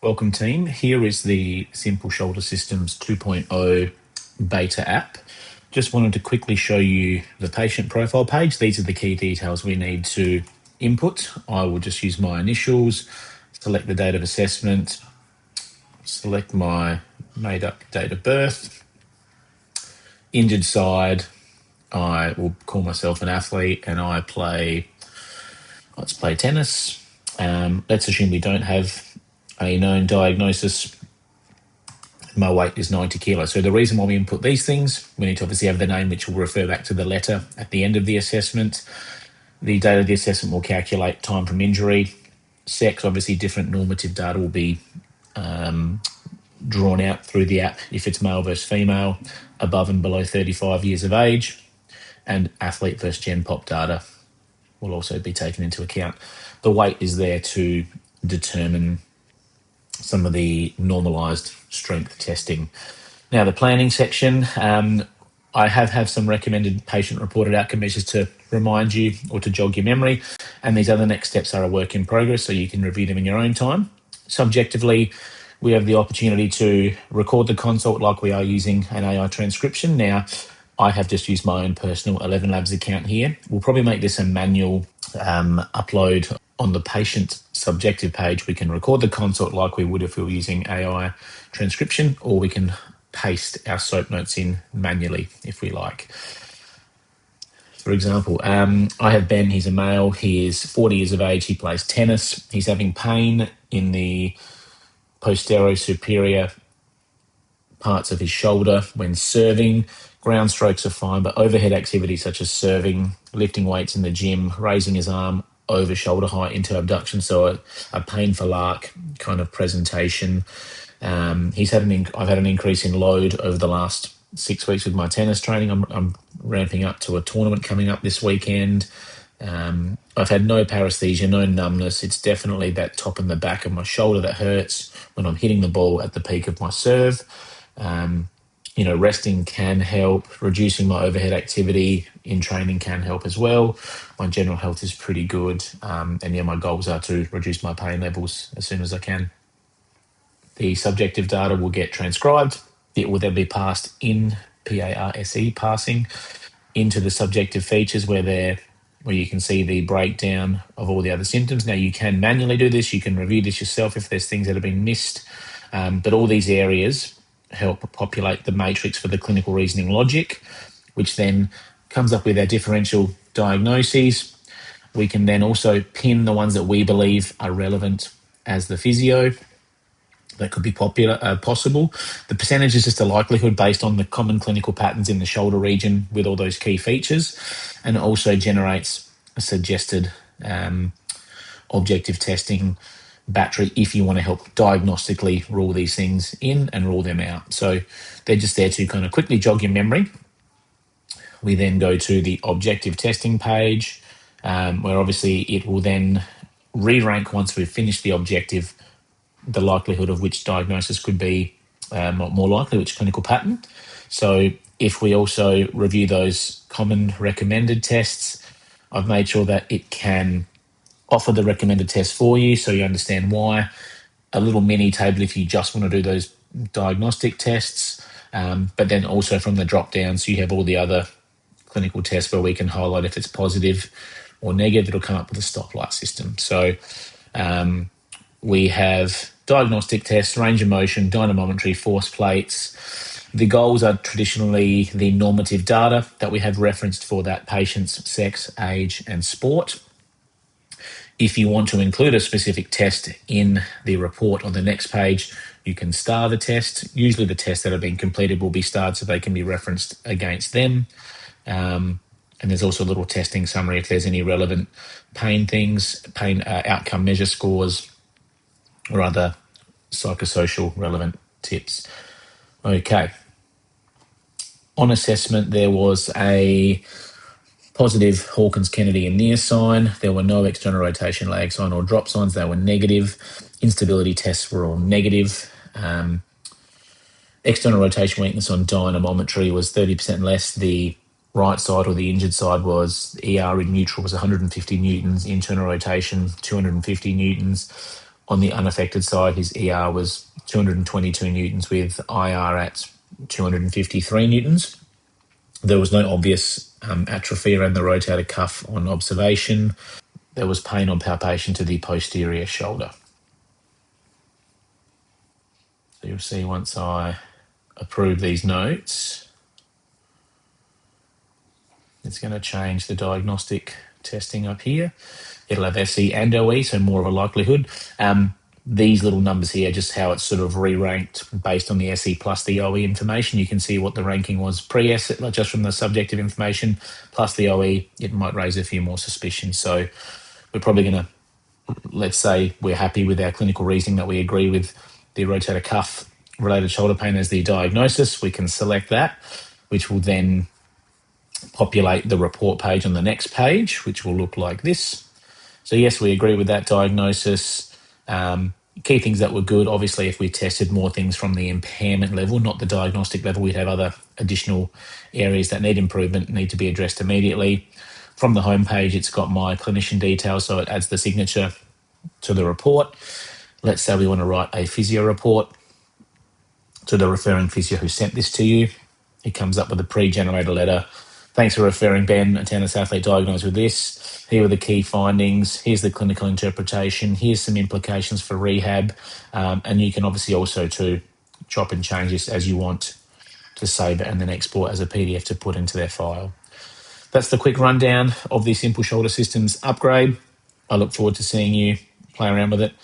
Welcome team. Here is the Simple Shoulder Systems 2.0 beta app. Just wanted to quickly show you the patient profile page. These are the key details we need to input. I will just use my initials, select the date of assessment, select my made up date of birth, injured side. I will call myself an athlete and let's play tennis. Let's assume we don't have a known diagnosis. My weight is 90 kilos. So the reason why we input these things, we need to obviously have the name, which will refer back to the letter at the end of the assessment. The date of the assessment will calculate time from injury. Sex, obviously different normative data will be drawn out through the app if it's male versus female, above and below 35 years of age, and athlete versus gen pop data will also be taken into account. The weight is there to determine some of the normalised strength testing. Now, the planning section, I have some recommended patient-reported outcome measures to remind you or to jog your memory, and these other next steps are a work in progress, so you can review them in your own time. Subjectively, we have the opportunity to record the consult like we are using an AI transcription. Now, I have just used my own personal 11 Labs account here. We'll probably make this a manual upload on the patient subjective page. We can record the consult like we would if we were using AI transcription, or we can paste our SOAP notes in manually if we like. For example, I have Ben, he's a male, he is 40 years of age, he plays tennis, he's having pain in the posterior superior parts of his shoulder when serving. Ground strokes are fine, but overhead activities such as serving, lifting weights in the gym, raising his arm over shoulder height into abduction, so a painful arc kind of presentation. I've had an increase in load over the last 6 weeks with my tennis training. I'm ramping up to a tournament coming up this weekend. I've had no paresthesia, no numbness. It's definitely that top and the back of my shoulder that hurts when I'm hitting the ball at the peak of my serve. Resting can help. Reducing my overhead activity in training can help as well. My general health is pretty good. My goals are to reduce my pain levels as soon as I can. The subjective data will get transcribed. It will then be passed in passing into the subjective features where you can see the breakdown of all the other symptoms. Now, you can manually do this. You can review this yourself if there's things that have been missed. But all these areas help populate the matrix for the clinical reasoning logic, which then comes up with our differential diagnoses. We can then also pin the ones that we believe are relevant as the physio. That could be possible. The percentage is just a likelihood based on the common clinical patterns in the shoulder region with all those key features, and it also generates a suggested objective testing battery if you want to help diagnostically rule these things in and rule them out. So they're just there to kind of quickly jog your memory. We then go to the objective testing page, where obviously it will then re-rank once we've finished the objective the likelihood of which diagnosis could be more likely, which clinical pattern. So if we also review those common recommended tests, I've made sure that it can offer the recommended test for you so you understand why. A little mini table if you just want to do those diagnostic tests, but then also from the drop down, so you have all the other clinical tests where we can highlight if it's positive or negative. It'll come up with a stoplight system. So we have diagnostic tests, range of motion, dynamometry, force plates. The goals are traditionally the normative data that we have referenced for that patient's sex, age, and sport. If you want to include a specific test in the report on the next page, you can star the test. Usually the tests that have been completed will be starred so they can be referenced against them. And there's also a little testing summary if there's any relevant pain outcome measure scores, or other psychosocial relevant tips. Okay. On assessment, there was a positive Hawkins-Kennedy and near sign. There were no external rotation lag sign or drop signs. They were negative. Instability tests were all negative. External rotation weakness on dynamometry was 30% less. The right side or the injured side was ER in neutral was 150 newtons. Internal rotation, 250 newtons. On the unaffected side, his ER was 222 newtons with IR at 253 newtons. There was no obvious atrophy around the rotator cuff on observation. There was pain on palpation to the posterior shoulder. So you'll see once I approve these notes, it's going to change the diagnostic testing up here. It'll have SE and OE, so more of a likelihood. These little numbers here, just how it's sort of re-ranked based on the SE plus the OE information. You can see what the ranking was pre-SE, just from the subjective information, plus the OE. It might raise a few more suspicions. So we're probably going to, let's say we're happy with our clinical reasoning that we agree with the rotator cuff related shoulder pain as the diagnosis. We can select that, which will then populate the report page on the next page, which will look like this. So yes, we agree with that diagnosis. Key things that were good, obviously, if we tested more things from the impairment level, not the diagnostic level, we'd have other additional areas that need improvement, need to be addressed immediately. From the homepage, it's got my clinician details, so it adds the signature to the report. Let's say we want to write a physio report to the referring physio who sent this to you. It comes up with a pre-generated letter. Thanks for referring Ben, a tennis athlete diagnosed with this. Here are the key findings. Here's the clinical interpretation. Here's some implications for rehab. And you can obviously also to chop and change this as you want to save it and then export as a PDF to put into their file. That's the quick rundown of the Simple Shoulder Systems upgrade. I look forward to seeing you play around with it.